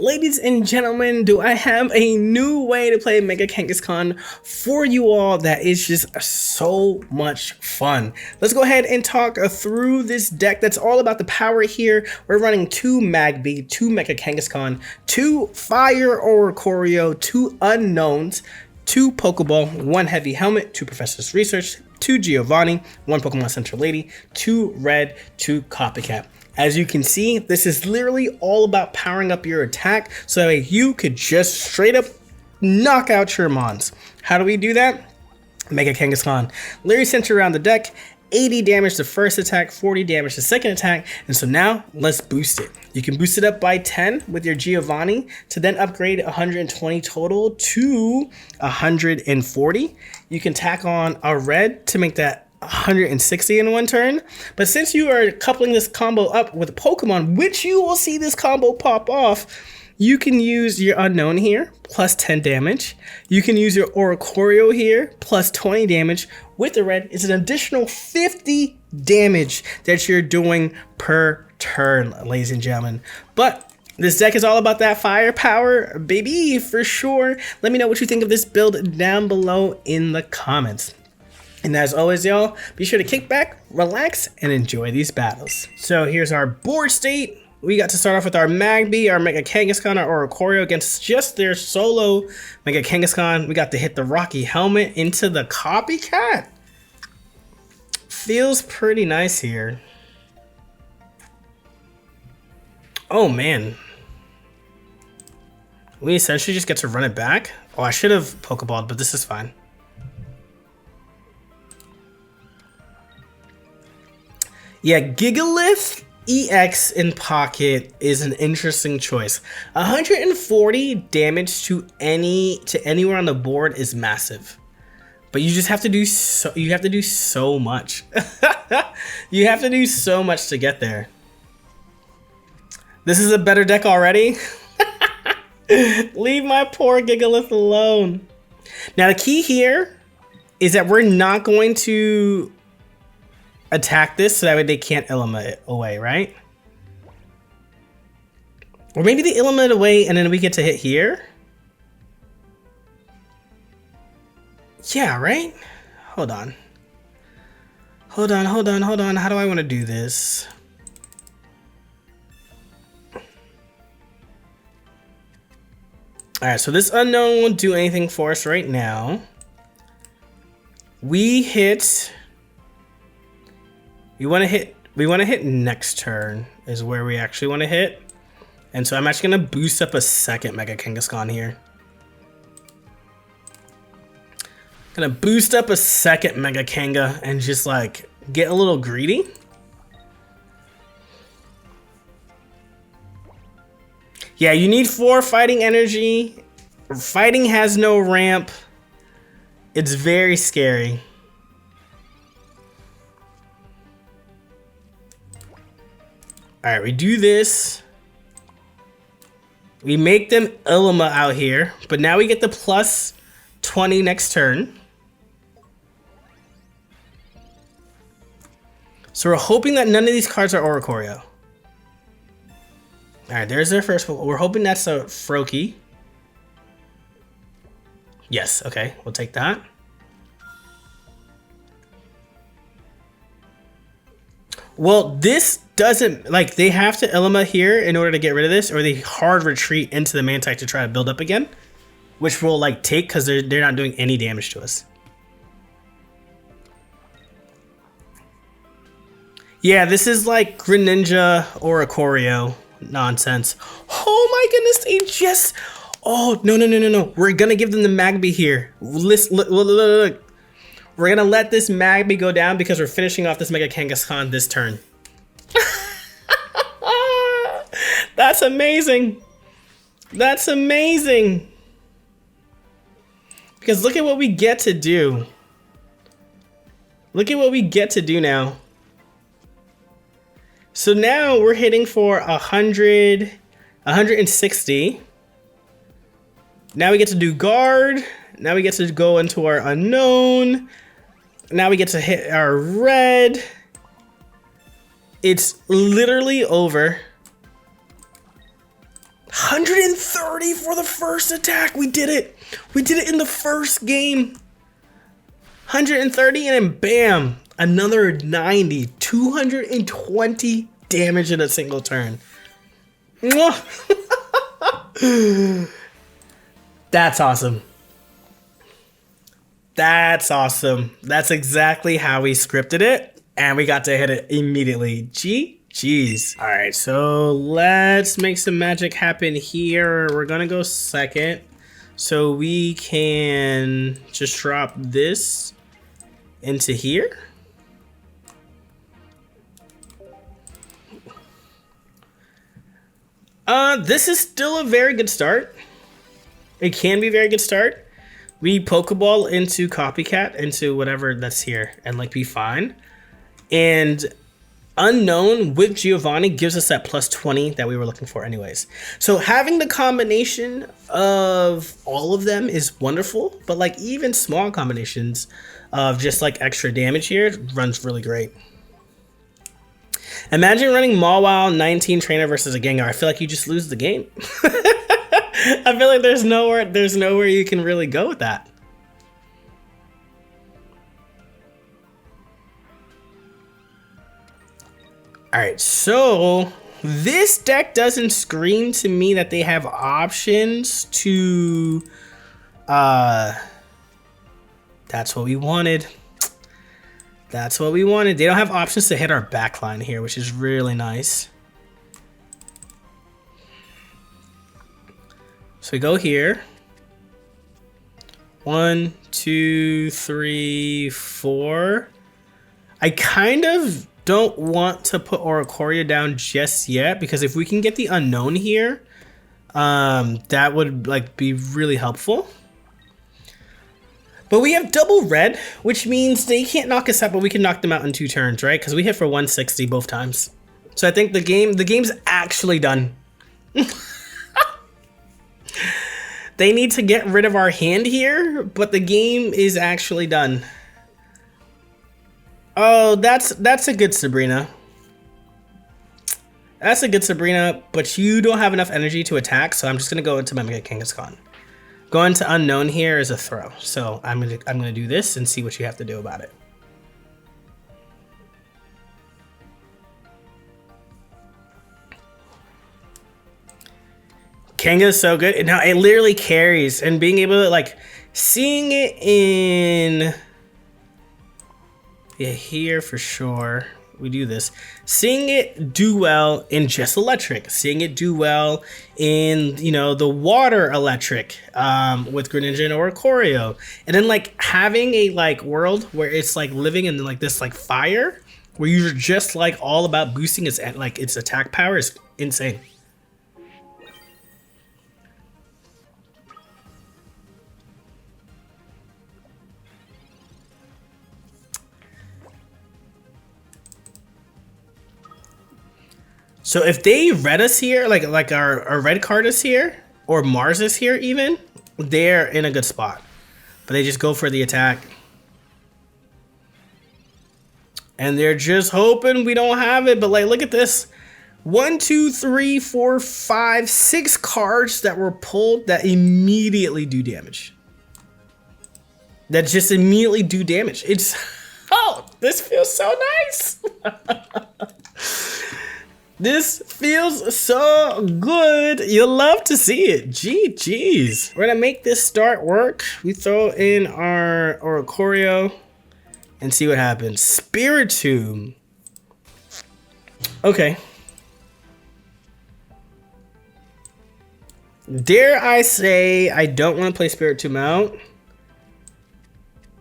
Ladies and gentlemen, do I have a new way to play Mega Kangaskhan for you all that is just so much fun. Let's go ahead and talk through this deck that's all about the power here. We're running 2 Magby, 2 Mega Kangaskhan, 2 Fire Oricorio, 2 Unknowns, 2 Pokeball, 1 Heavy Helmet, 2 Professor's Research, 2 Giovanni, 1 Pokemon Center Lady, 2 Red, 2 Copycat. As you can see, this is literally all about powering up your attack so that you could just straight up knock out your mons. How do we do that? Mega Kangaskhan. Literally centered around the deck, 80 damage the first attack, 40 damage the second attack, and so now let's boost it. You can boost it up by 10 with your Giovanni to then upgrade 120 total to 140. You can tack on a red to make that 160 in one turn, but since you are coupling this combo up with a Pokemon, which you will see this combo pop off, you can use your Unknown here, plus 10 damage. You can use your Oricorio here, plus 20 damage. With the red, it's an additional 50 damage that you're doing per turn, ladies and gentlemen. But this deck is all about that firepower, baby, for sure. Let me know what you think of this build down below in the comments. And as always, y'all, be sure to kick back, relax, and enjoy these battles. So here's our board state. We got to start off with our Magby, our Mega Kangaskhan, our Oricorio against just their solo Mega Kangaskhan. We got to hit the Rocky Helmet into the Copycat. Feels pretty nice here. Oh, man. We essentially just get to run it back. Oh, I should have Pokeballed, but this is fine. Yeah, Gigalith EX in pocket is an interesting choice. 140 damage to anywhere on the board is massive, but you just have to do so. You have to do so much. You have to do so much to get there. This is a better deck already. Leave my poor Gigalith alone. Now the key here is that we're not going to attack this so that way they can't Ilima it away, right? Or maybe they Ilima it away and then we get to hit here? Yeah, right? Hold on. Hold on. How do I want to do this? Alright, so this Unknown won't do anything for us right now. We want to hit next turn is where we actually want to hit. And so I'm actually going to boost up a second Mega Kangaskhan here. Gonna boost up a second Mega Kanga and just like get a little greedy. Yeah, you need 4 fighting energy. Fighting has no ramp. It's very scary. Alright, we do this. We make them Ilima out here, but now we get the plus 20 next turn. So we're hoping that none of these cards are Oricorio. Alright, there's their first one. We're hoping that's a Froakie. Yes, okay, we'll take that. Well, this doesn't, like, they have to Ilima here in order to get rid of this, or they hard retreat into the Mantike to try to build up again, which will, like, take because they're not doing any damage to us. Yeah, this is like Greninja or Oricorio nonsense. Oh my goodness, they just... Oh, no. We're going to give them the Magby here. Look. We're going to let this Magby go down because we're finishing off this Mega Kangaskhan this turn. That's amazing. That's amazing. Because look at what we get to do. Look at what we get to do now. So now we're hitting for 160. Now we get to do guard. Now we get to go into our Unknown. Now we get to hit our red. It's literally over. 130 for the first attack. We did it. We did it in the first game. 130 and then bam, another 90. 220 damage in a single turn. That's awesome. That's awesome. That's exactly how we scripted it, and we got to hit it immediately. GG's. All right, so let's make some magic happen here. We're gonna go second, so we can just drop this into here. This is still a very good start. It can be a very good start. We Pokeball into Copycat, into whatever that's here, and like be fine. And Unknown with Giovanni gives us that plus 20 that we were looking for anyways. So having the combination of all of them is wonderful, but like even small combinations of just like extra damage here runs really great. Imagine running Mawile 19 trainer versus a Gengar. I feel like you just lose the game. I feel like there's nowhere you can really go with that. All right, so this deck doesn't scream to me that they have options to that's what we wanted. That's what we wanted. They don't have options to hit our backline here, which is really nice. So we go here. 1, 2, 3, 4. I kind of don't want to put Oricorio down just yet, because if we can get the Unknown here, that would like be really helpful. But we have double red, which means they can't knock us out, but we can knock them out in 2 turns, right? Because we hit for 160 both times. So I think the game's actually done. They need to get rid of our hand here, but the game is actually done. Oh, that's a good Sabrina. That's a good Sabrina, but you don't have enough energy to attack, so I'm just gonna go into my Mega Kangaskhan. Going to Unknown here is a throw, so I'm gonna do this and see what you have to do about it. Kanga is so good. Now it literally carries, and being able to like seeing it in here for sure. We do this. Seeing it do well in just electric, seeing it do well in, you know, the water electric with Greninja and Oricorio, and then like having a like world where it's like living in like this like fire where you're just like all about boosting its like its attack power is insane. So if they red us here, like our red card is here, or Mars is here even, they're in a good spot. But they just go for the attack. And they're just hoping we don't have it, but like look at this. 1, 2, 3, 4, 5, 6 cards that were pulled that immediately do damage. That just immediately do damage. It's, oh, this feels so nice. This feels so good. You'll love to see it. GG's. We're gonna make this start work. We throw in our Oricorio and see what happens. Spiritomb. Okay. Dare I say I don't want to play Spiritomb out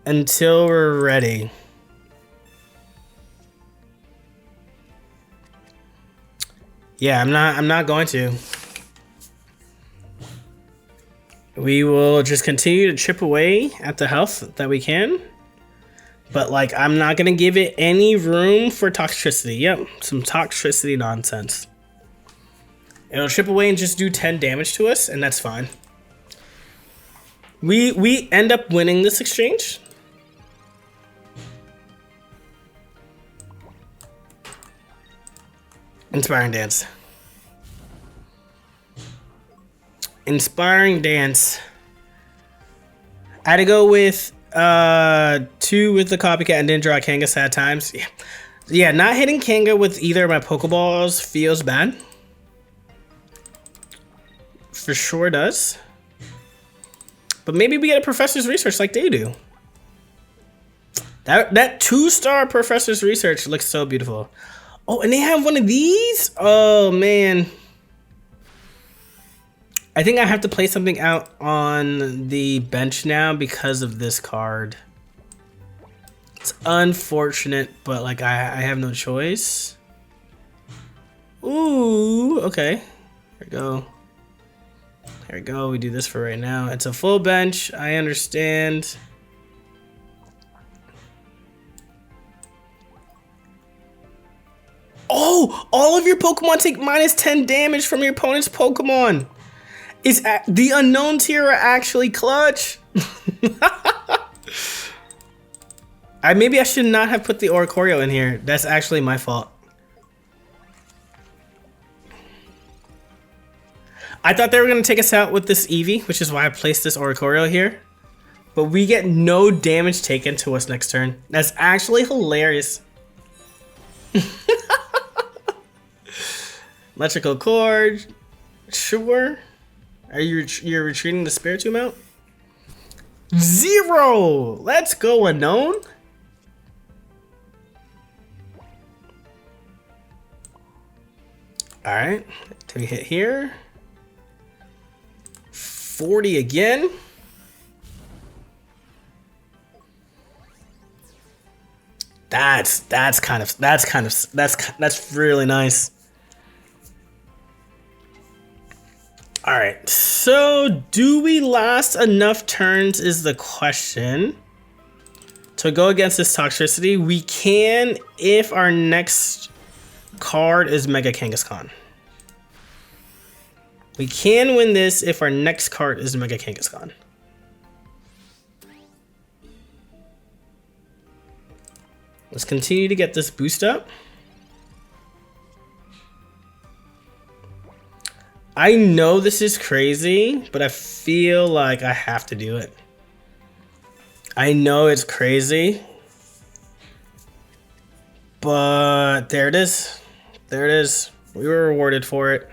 until we're ready. Yeah, I'm not going to. We will just continue to chip away at the health that we can. But like, I'm not gonna give it any room for toxicity. Yep, some toxicity nonsense. It'll chip away and just do 10 damage to us, and that's fine. We end up winning this exchange. Inspiring Dance. Inspiring Dance. I had to go with 2 with the copycat and didn't draw Kanga sad times. Yeah, not hitting Kanga with either of my Pokeballs feels bad. For sure does. But maybe we get a Professor's Research like they do. That 2-star Professor's Research looks so beautiful. Oh, and they have one of these? Oh, man. I think I have to play something out on the bench now because of this card. It's unfortunate, but like I have no choice. Ooh, okay. Here we go. Here we go. We do this for right now. It's a full bench. I understand. Oh, all of your Pokemon take -10 damage from your opponent's Pokemon. The unknowns here are actually clutch. Maybe I should not have put the Oricorio in here. That's actually my fault. I thought they were going to take us out with this Eevee, which is why I placed this Oricorio here. But we get no damage taken to us next turn. That's actually hilarious. Electrical Cord. Sure. You're retreating the Spiritomb out? 0! Let's go, unknown. Alright. Do we hit here? 40 again. That's really nice. All right, so do we last enough turns is the question. To go against this Toxtricity, we can if our next card is Mega Kangaskhan. We can win this if our next card is Mega Kangaskhan. Let's continue to get this boost up. I know this is crazy, but I feel like I have to do it. I know it's crazy, but there it is. There it is. We were rewarded for it.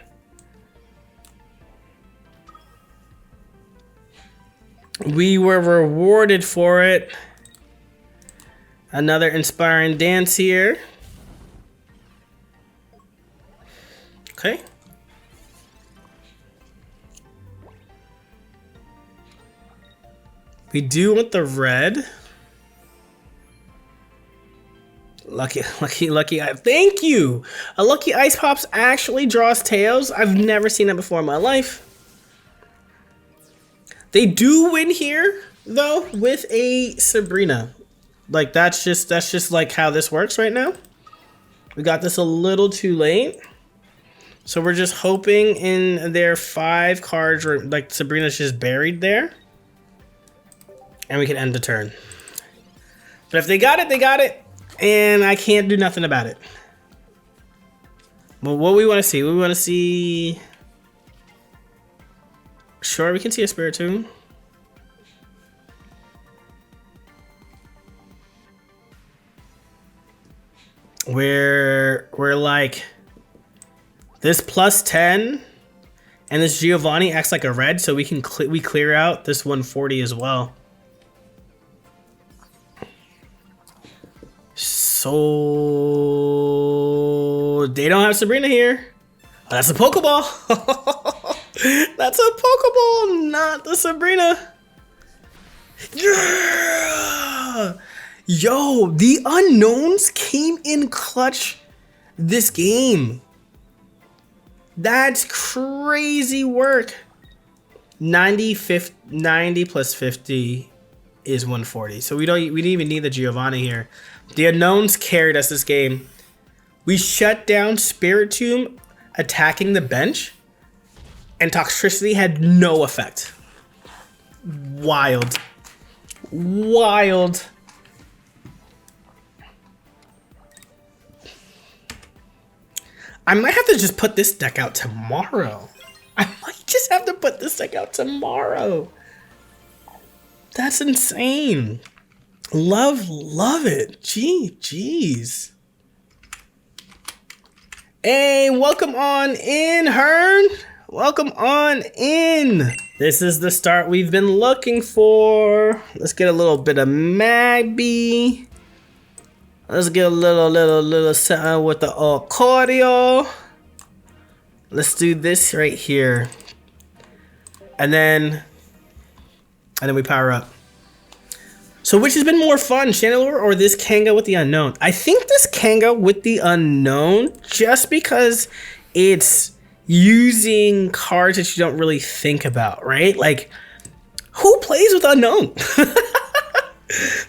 We were rewarded for it. Another inspiring dance here. Okay. We do want the red. Lucky. Thank you! A Lucky Ice Pops actually draws tails. I've never seen that before in my life. They do win here, though, with a Sabrina. Like, that's just like how this works right now. We got this a little too late. So we're just hoping in their 5 cards, or like Sabrina's just buried there. And we can end the turn. But if they got it, they got it. And I can't do nothing about it. But what we want to see, we want to see... Sure, we can see a Spiritomb. We're like... This +10 and this Giovanni acts like a red, so we can clear out this 140 as well. So they don't have Sabrina here. Oh, that's a Pokeball. That's a Pokeball, not the Sabrina. Yeah! Yo, the unknowns came in clutch this game. That's crazy work. 90 plus 50 is 140. So we didn't even need the Giovanni here. The unknowns carried us this game. We shut down Spiritomb attacking the bench, and Toxtricity had no effect. Wild. Wild. I might have to just put this deck out tomorrow. I might just have to put this thing out tomorrow. That's insane. Love it. Jeez. Hey, welcome on in, Hearn. Welcome on in. This is the start we've been looking for. Let's get a little bit of Magby. Let's get a little something with the Oricorio. Let's do this right here. And then we power up. So which has been more fun, Chandelure or this Kanga with the Unknown? I think this Kanga with the Unknown, just because it's using cards that you don't really think about, right? Like, who plays with Unknown?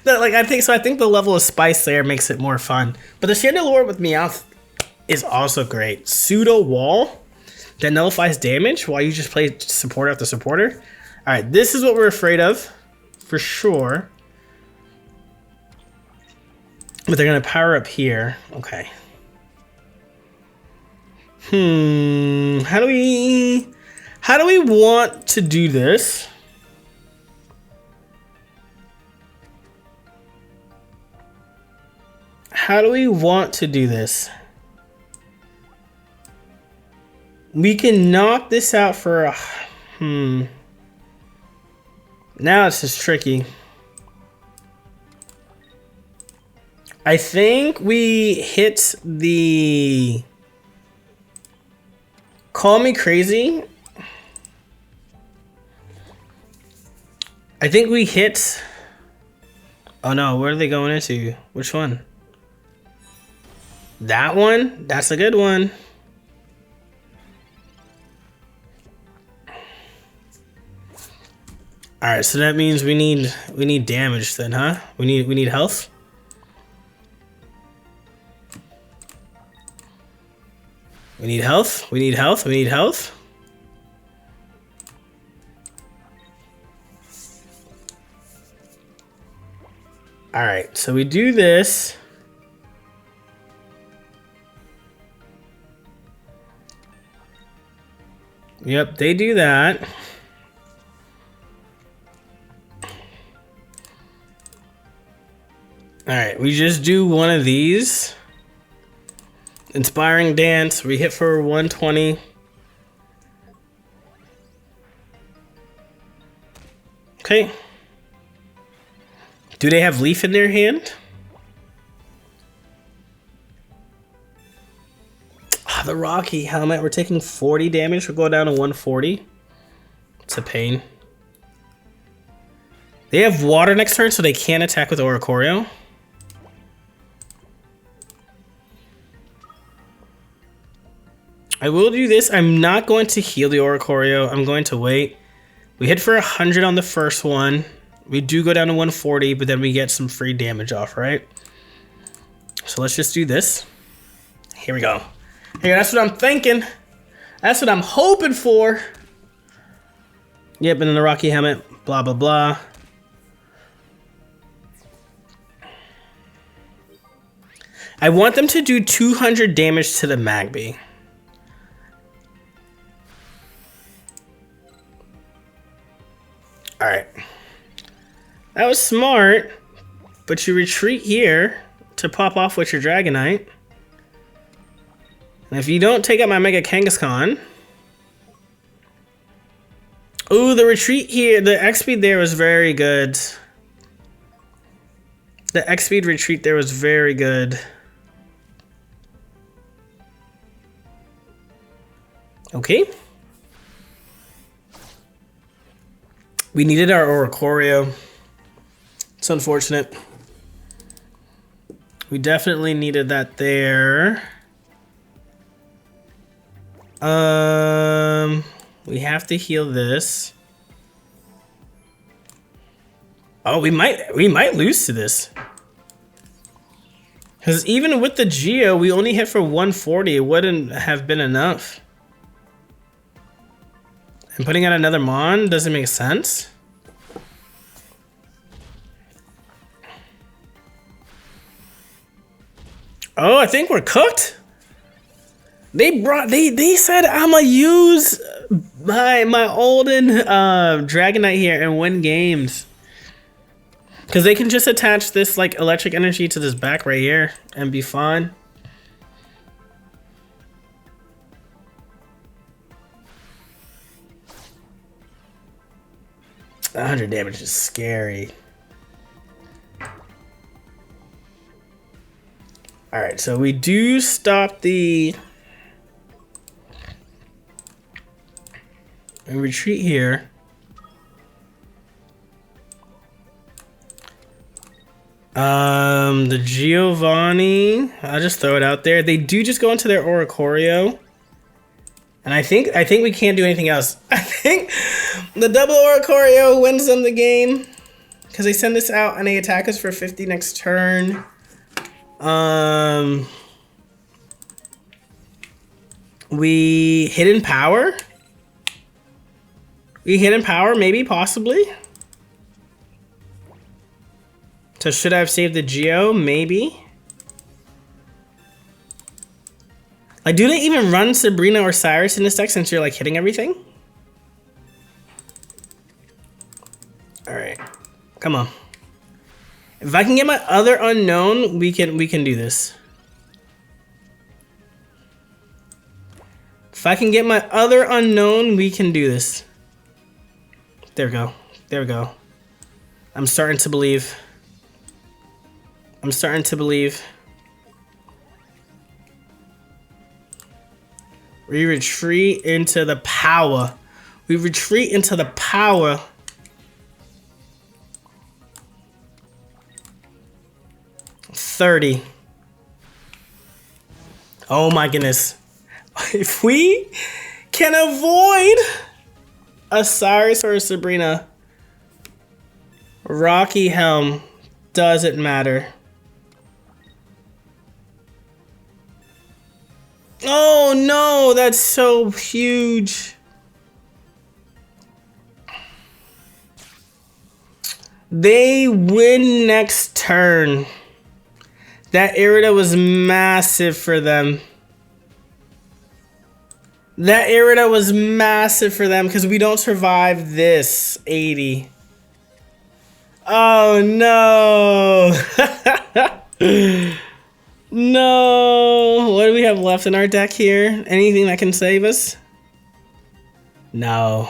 I think the level of spice there makes it more fun. But the Chandelure with Meowth is also great. Pseudo Wall that nullifies damage while you just play support after supporter. All right, this is what we're afraid of, for sure. But they're gonna power up here. Okay. How do we want to do this? How do we want to do this? We can knock this out for a Now it's just tricky. I think we hit the Call Me Crazy. I think we hit. Oh no, where are they going into? Which one? That one? That's a good one. All right, so that means we need damage then, huh? We need health. We need health. We need health. We need health. All right, so we do this. Yep, they do that. All right, we just do one of these. Inspiring Dance, we hit for 120. Okay. Do they have Leaf in their hand? The Rocky Helmet, we're taking 40 damage. We'll go down to 140. It's a pain. They have Water next turn, so they can't attack with Oricorio. I will do this. I'm not going to heal the Oricorio. I'm going to wait. We hit for 100 on the first one. We do go down to 140, but then we get some free damage off, right? So let's just do this. Here we go. Here, that's what I'm thinking. That's what I'm hoping for. Yep, and then the Rocky Helmet, blah, blah, blah. I want them to do 200 damage to the Magby. All right. That was smart, but you retreat here to pop off with your Dragonite. And if you don't take out my Mega Kangaskhan... Ooh, the retreat here, the X-Speed there was very good. The X-Speed retreat there was very good. Okay. We needed our Oricorio. It's unfortunate. We definitely needed that there. We have to heal this. Oh, we might lose to this. Because even with the Geo, we only hit for 140. It wouldn't have been enough. And putting out another Mon doesn't make sense. Oh, I think we're cooked. They said I'ma use my olden Dragonite here and win games. Because they can just attach this like electric energy to this back right here and be fine. $100 damage is scary. Alright, so we do stop the... and retreat here. The Giovanni, I'll just throw it out there. They do just go into their Oricorio. And I think we can't do anything else. I think the double Oricorio wins them the game. Because they send this out and they attack us for 50 next turn. We Hidden Power? We Hidden Power, maybe, possibly. So should I have saved the Geo? Maybe. Like, do they even run Sabrina or Cyrus in this deck since you're like hitting everything? Alright. Come on. If I can get my other unknown, we can do this. If I can get my other unknown, we can do this. There we go. There we go. I'm starting to believe. I'm starting to believe. We retreat into the power. We retreat into the power. $30. Oh my goodness. If we can avoid a Cyrus or a Sabrina, Rocky Helm doesn't matter. Oh no, that's so huge. They win next turn. That Irida was massive for them. That Irida was massive for them because we don't survive this 80. Oh no. No. What do we have left in our deck here? Anything that can save us? No.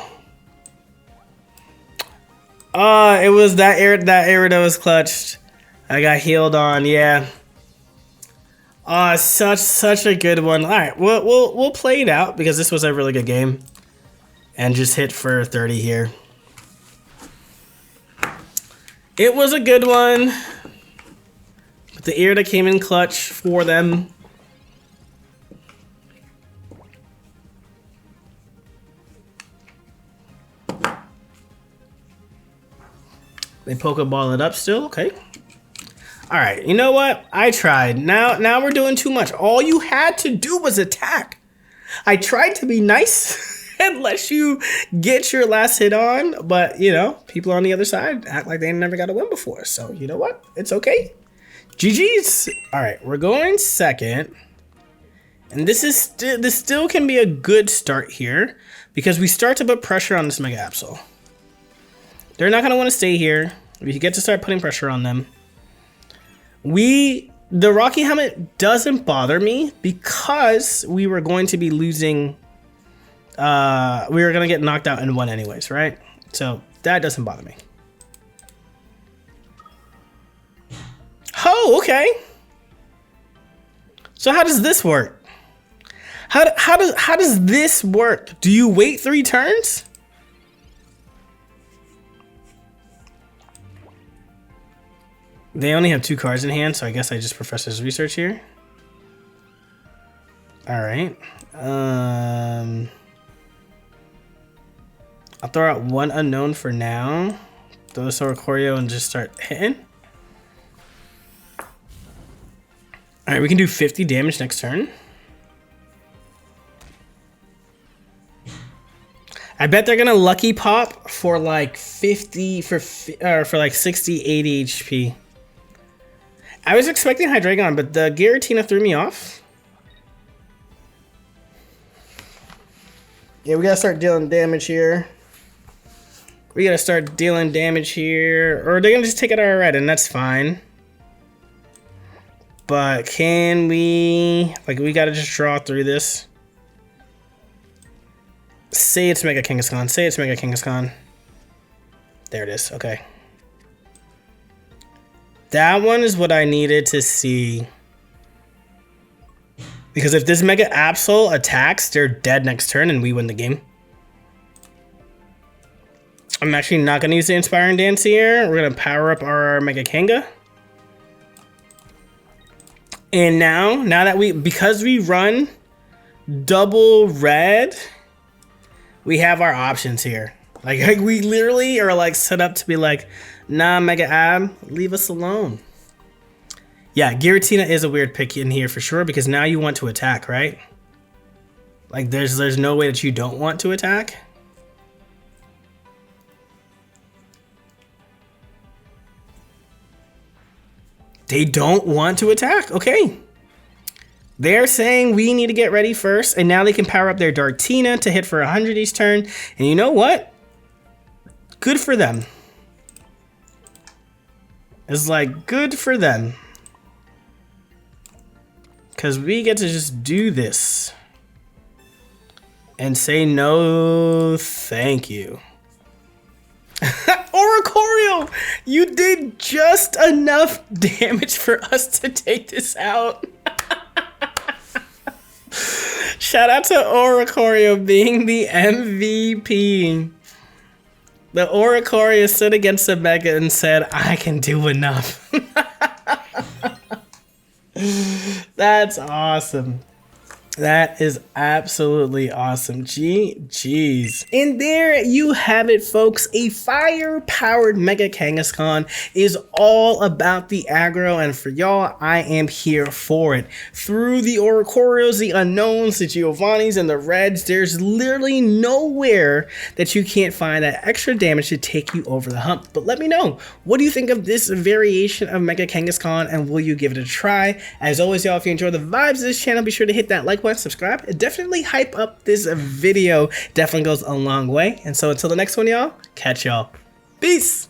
It was that Irida was clutched. I got healed on, yeah. Such a good one. All right, we'll play it out because this was a really good game, and just hit for 30 here. It was a good one. But the Irida came in clutch for them. They Pokeball it up still, okay. All right, you know what? I tried. Now we're doing too much. All you had to do was attack. I tried to be nice and let you get your last hit on, but you know, people on the other side act like they never got a win before. So you know what? It's okay. GG's. All right, we're going second, and this still can be a good start here because we start to put pressure on this Mega Absol. They're not gonna want to stay here. We get to start putting pressure on them. The Rocky Helmet doesn't bother me because we were going to be losing. We were going to get knocked out in one anyways, right? So that doesn't bother me. Oh, okay. So how does this work? How does this work? Do you wait 3 turns? They only have 2 cards in hand, so I guess I just Professor's Research here. All right. I'll throw out 1 unknown for now. Throw this Oricorio and just start hitting. All right, we can do 50 damage next turn. I bet they're gonna Lucky Pop for like 50 for like 60, 80 HP. I was expecting Hydreigon, but the Giratina threw me off. Yeah, we gotta start dealing damage here. We gotta start dealing damage here. Or they're gonna just take it out red, and that's fine. But can we... Like, we gotta just draw through this. Say it's Mega Kangaskhan. Say it's Mega Kangaskhan. There it is. Okay. That one is what I needed to see. Because if this Mega Absol attacks, they're dead next turn and we win the game. I'm actually not going to use the Inspiring Dance here. We're going to power up our Mega Kanga. And now that because we run double red, we have our options here. Like we literally are like set up to be like, nah, Mega Ab, leave us alone. Yeah, Giratina is a weird pick in here for sure because now you want to attack, right? Like there's no way that you don't want to attack. They don't want to attack. Okay. They're saying we need to get ready first, and now they can power up their Dartina to hit for 100 each turn. And you know what? Good for them. It's like good for them. Because we get to just do this. And say no thank you. Oricorio! You did just enough damage for us to take this out. Shout out to Oricorio being the MVP. The Oricorio stood against the Mega and said, I can do enough. That's awesome. That is absolutely awesome. Jeez. And there you have it, folks. A fire-powered Mega Kangaskhan is all about the aggro, and for y'all, I am here for it. Through the Oricorios, the Unknowns, the Giovannis, and the Reds, there's literally nowhere that you can't find that extra damage to take you over the hump. But let me know, what do you think of this variation of Mega Kangaskhan, and will you give it a try? As always, y'all, if you enjoy the vibes of this channel, be sure to hit that like button, subscribe, and definitely hype up this video. Definitely goes a long way. And so until the next one, y'all, catch y'all. Peace.